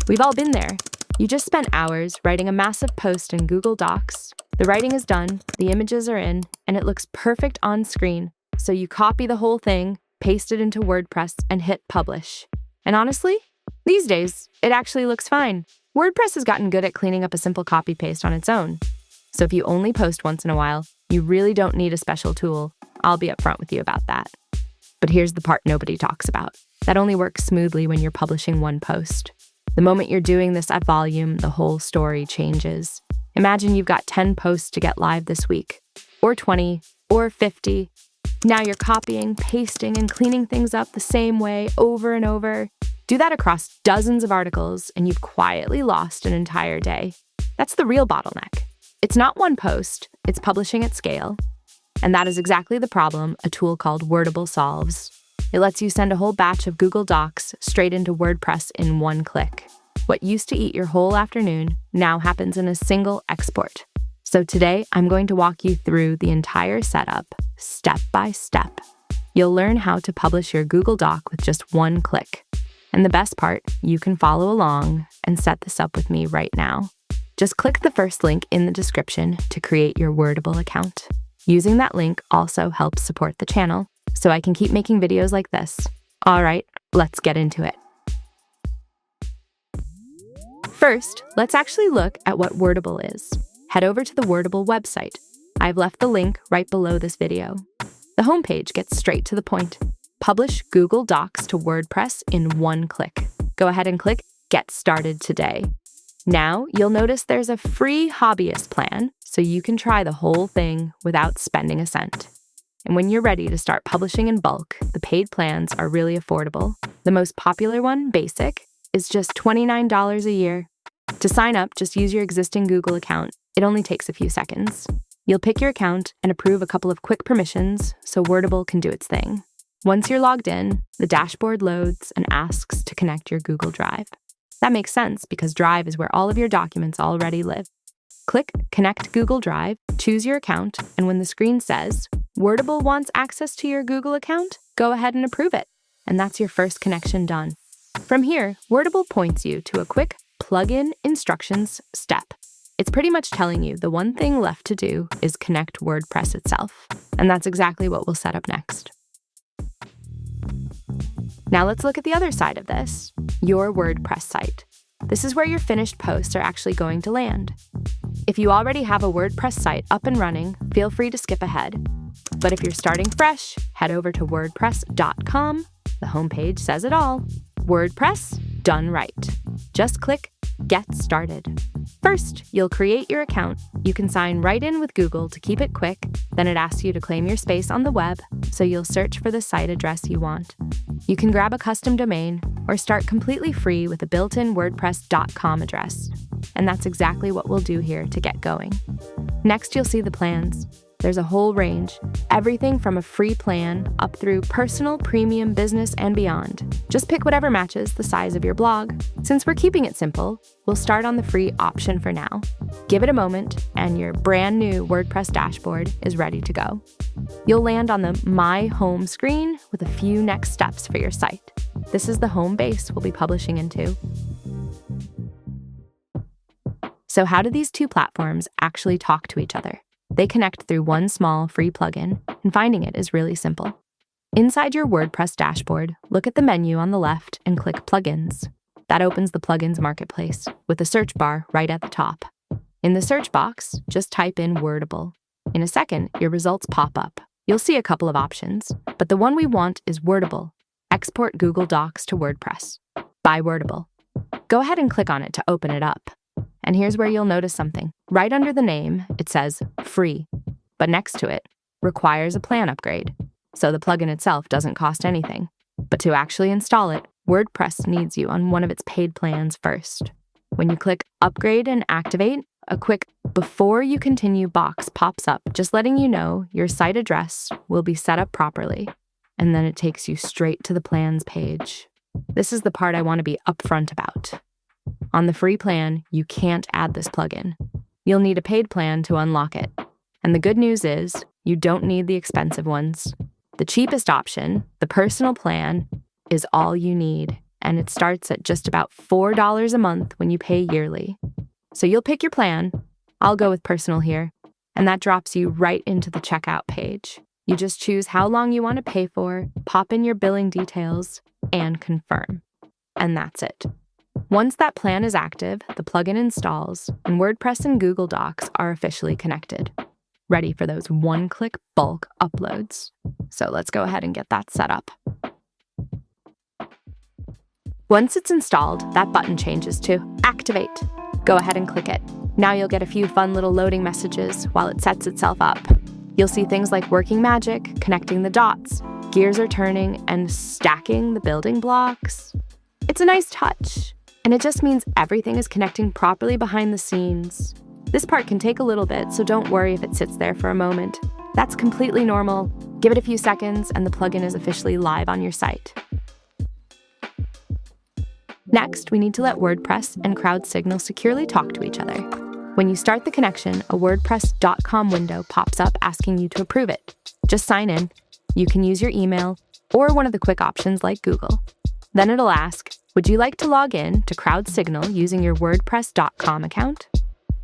We've all been there. You just spent hours writing a massive post in Google Docs. The writing is done, the images are in, and it looks perfect on screen. So you copy the whole thing, paste it into WordPress, and hit publish. And honestly, these days, it actually looks fine. WordPress has gotten good at cleaning up a simple copy-paste on its own. So if you only post once in a while, you really don't need a special tool. I'll be upfront with you about that. But here's the part nobody talks about. That only works smoothly when you're publishing one post. The moment you're doing this at volume, the whole story changes. Imagine you've got 10 posts to get live this week, or 20, or 50. Now you're copying, pasting, and cleaning things up the same way over and over. Do that across dozens of articles, and you've quietly lost an entire day. That's the real bottleneck. It's not one post, it's publishing at scale. And that is exactly the problem a tool called Wordable solves. It lets you send a whole batch of Google Docs straight into WordPress in one click. What used to eat your whole afternoon now happens in a single export. So today, I'm going to walk you through the entire setup, step by step. You'll learn how to publish your Google Doc with just one click. And the best part, you can follow along and set this up with me right now. Just click the first link in the description to create your Wordable account. Using that link also helps support the channel, so I can keep making videos like this. All right, let's get into it. First, let's actually look at what Wordable is. Head over to the Wordable website. I've left the link right below this video. The homepage gets straight to the point. Publish Google Docs to WordPress in one click. Go ahead and click Get Started today. Now, you'll notice there's a free hobbyist plan, so you can try the whole thing without spending a cent. And when you're ready to start publishing in bulk, the paid plans are really affordable. The most popular one, Basic, is just $29 a year. To sign up, just use your existing Google account. It only takes a few seconds. You'll pick your account and approve a couple of quick permissions so Wordable can do its thing. Once you're logged in, the dashboard loads and asks to connect your Google Drive. That makes sense because Drive is where all of your documents already live. Click Connect Google Drive, choose your account, and when the screen says, Wordable wants access to your Google account, go ahead and approve it. And that's your first connection done. From here, Wordable points you to a quick plugin instructions step. It's pretty much telling you the one thing left to do is connect WordPress itself. And that's exactly what we'll set up next. Now let's look at the other side of this, your WordPress site. This is where your finished posts are actually going to land. If you already have a WordPress site up and running, feel free to skip ahead. But if you're starting fresh, head over to wordpress.com. The homepage says it all. WordPress, done right. Just click Get Started. First, you'll create your account. You can sign right in with Google to keep it quick. Then it asks you to claim your space on the web, so you'll search for the site address you want. You can grab a custom domain or start completely free with a built-in WordPress.com address. And that's exactly what we'll do here to get going. Next, you'll see the plans. There's a whole range, everything from a free plan up through personal, premium, business, and beyond. Just pick whatever matches the size of your blog. Since we're keeping it simple, we'll start on the free option for now. Give it a moment, and your brand new WordPress dashboard is ready to go. You'll land on the My Home screen with a few next steps for your site. This is the home base we'll be publishing into. So how do these two platforms actually talk to each other? They connect through one small free plugin, and finding it is really simple. Inside your WordPress dashboard, look at the menu on the left and click Plugins. That opens the Plugins Marketplace with a search bar right at the top. In the search box, just type in Wordable. In a second, your results pop up. You'll see a couple of options, but the one we want is Wordable. Export Google Docs to WordPress. By Wordable. Go ahead and click on it to open it up. And here's where you'll notice something. Right under the name, it says Free, but next to it, requires a plan upgrade. So the plugin itself doesn't cost anything. But to actually install it, WordPress needs you on one of its paid plans first. When you click Upgrade and Activate, a quick Before You Continue box pops up, just letting you know your site address will be set up properly. And then it takes you straight to the plans page. This is the part I want to be upfront about. On the free plan, you can't add this plugin. You'll need a paid plan to unlock it. And the good news is, you don't need the expensive ones. The cheapest option, the personal plan, is all you need, and it starts at just about $4 a month when you pay yearly. So you'll pick your plan. I'll go with personal here, and that drops you right into the checkout page. You just choose how long you want to pay for, pop in your billing details, and confirm. And that's it. Once that plan is active, the plugin installs, and WordPress and Google Docs are officially connected, ready for those one-click bulk uploads. So let's go ahead and get that set up. Once it's installed, that button changes to Activate. Go ahead and click it. Now you'll get a few fun little loading messages while it sets itself up. You'll see things like working magic, connecting the dots, gears are turning, and stacking the building blocks. It's a nice touch, and it just means everything is connecting properly behind the scenes. This part can take a little bit, so don't worry if it sits there for a moment. That's completely normal. Give it a few seconds, and the plugin is officially live on your site. Next, we need to let WordPress and CrowdSignal securely talk to each other. When you start the connection, a WordPress.com window pops up asking you to approve it. Just sign in. You can use your email or one of the quick options like Google. Then it'll ask, would you like to log in to CrowdSignal using your WordPress.com account?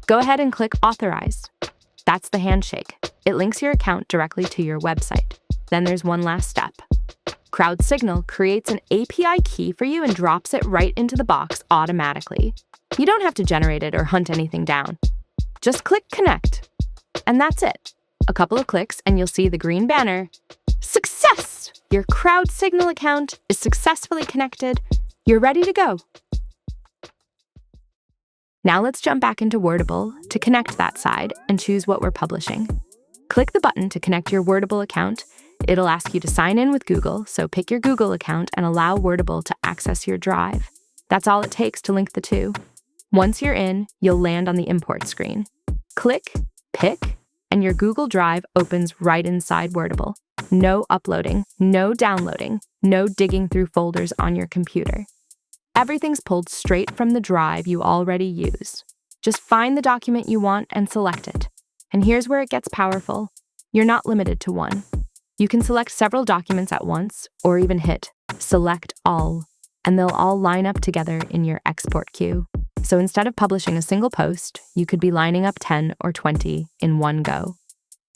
Go ahead and click Authorize. That's the handshake. It links your account directly to your website. Then there's one last step. CrowdSignal creates an API key for you and drops it right into the box automatically. You don't have to generate it or hunt anything down. Just click Connect. And that's it. A couple of clicks and you'll see the green banner. Success! Your CrowdSignal account is successfully connected. You're ready to go. Now let's jump back into Wordable to connect that side and choose what we're publishing. Click the button to connect your Wordable account. It'll ask you to sign in with Google, so pick your Google account and allow Wordable to access your drive. That's all it takes to link the two. Once you're in, you'll land on the import screen. Click, pick, and your Google Drive opens right inside Wordable. No uploading, no downloading, no digging through folders on your computer. Everything's pulled straight from the drive you already use. Just find the document you want and select it. And here's where it gets powerful. You're not limited to one. You can select several documents at once, or even hit Select All, and they'll all line up together in your export queue. So instead of publishing a single post, you could be lining up 10 or 20 in one go.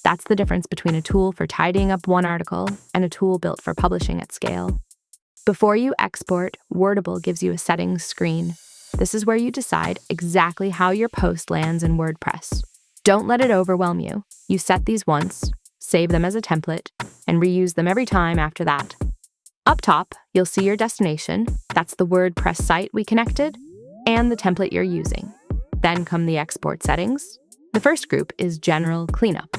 That's the difference between a tool for tidying up one article and a tool built for publishing at scale. Before you export, Wordable gives you a settings screen. This is where you decide exactly how your post lands in WordPress. Don't let it overwhelm you. You set these once, save them as a template, and reuse them every time after that. Up top, you'll see your destination, that's the WordPress site we connected, and the template you're using. Then come the export settings. The first group is General Cleanup.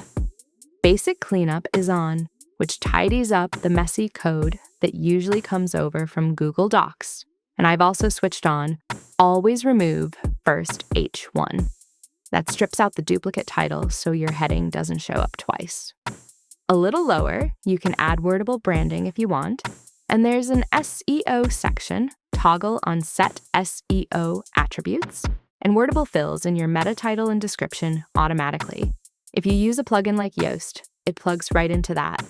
Basic Cleanup is on, which tidies up the messy code that usually comes over from Google Docs. And I've also switched on Always Remove First H1. That strips out the duplicate title so your heading doesn't show up twice. A little lower, you can add Wordable branding if you want, and there's an SEO section, toggle on Set SEO Attributes, and Wordable fills in your meta title and description automatically. If you use a plugin like Yoast, it plugs right into that.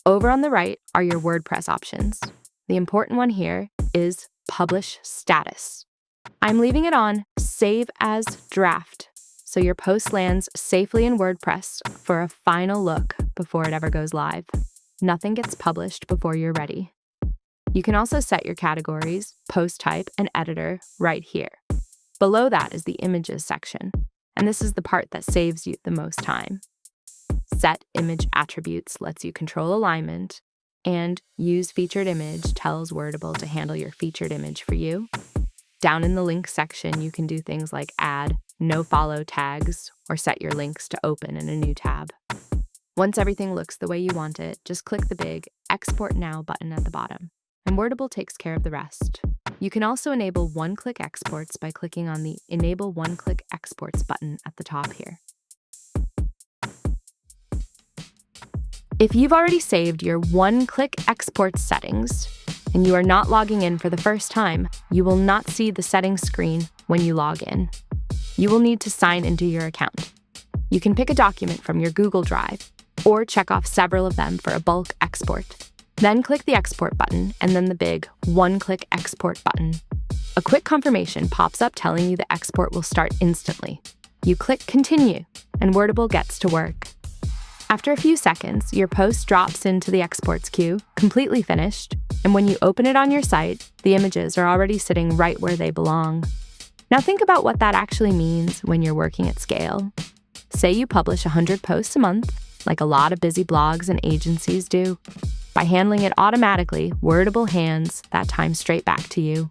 Over on the right are your WordPress options. The important one here is Publish Status. I'm leaving it on Save as Draft, so your post lands safely in WordPress for a final look before it ever goes live. Nothing gets published before you're ready. You can also set your categories, post type, and editor right here. Below that is the Images section, and this is the part that saves you the most time. Set Image Attributes lets you control alignment, and Use Featured Image tells Wordable to handle your featured image for you. Down in the links section, you can do things like add no-follow tags or set your links to open in a new tab. Once everything looks the way you want it, just click the big Export Now button at the bottom, and Wordable takes care of the rest. You can also enable one-click exports by clicking on the Enable One-Click Exports button at the top here. If you've already saved your one-click export settings, and you are not logging in for the first time, you will not see the settings screen when you log in. You will need to sign into your account. You can pick a document from your Google Drive, or check off several of them for a bulk export. Then click the export button and then the big one-click export button. A quick confirmation pops up telling you the export will start instantly. You click continue and Wordable gets to work. After a few seconds, your post drops into the exports queue, completely finished, and when you open it on your site, the images are already sitting right where they belong. Now think about what that actually means when you're working at scale. Say you publish 100 posts a month, like a lot of busy blogs and agencies do. By handling it automatically, Wordable hands that time straight back to you.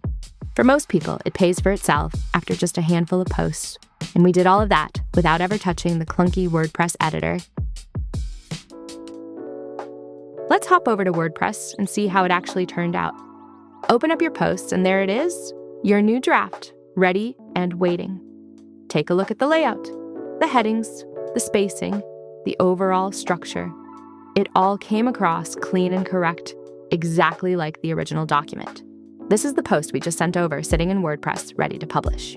For most people, it pays for itself after just a handful of posts, and we did all of that without ever touching the clunky WordPress editor. Let's hop over to WordPress and see how it actually turned out. Open up your posts, and there it is, your new draft, ready and waiting. Take a look at the layout, the headings, the spacing, the overall structure. It all came across clean and correct, exactly like the original document. This is the post we just sent over sitting in WordPress, ready to publish.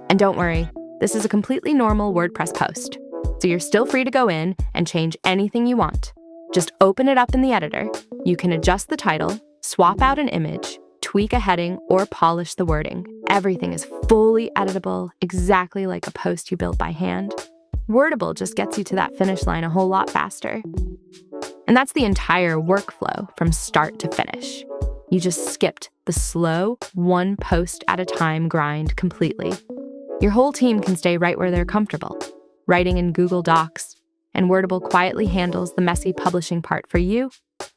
And don't worry, this is a completely normal WordPress post, so you're still free to go in and change anything you want. Just open it up in the editor. You can adjust the title, swap out an image, tweak a heading, or polish the wording. Everything is fully editable, exactly like a post you built by hand. Wordable just gets you to that finish line a whole lot faster. And that's the entire workflow from start to finish. You just skipped the slow, one post at a time grind completely. Your whole team can stay right where they're comfortable, writing in Google Docs, and Wordable quietly handles the messy publishing part for you.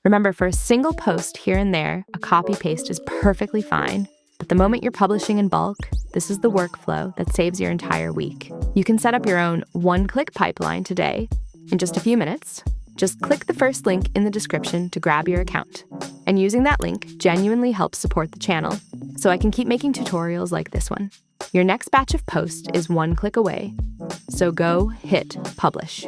Remember, for a single post here and there, a copy-paste is perfectly fine. But the moment you're publishing in bulk, this is the workflow that saves your entire week. You can set up your own one-click pipeline today in just a few minutes. Just click the first link in the description to grab your account. And using that link genuinely helps support the channel, so I can keep making tutorials like this one. Your next batch of posts is one click away. So go hit publish.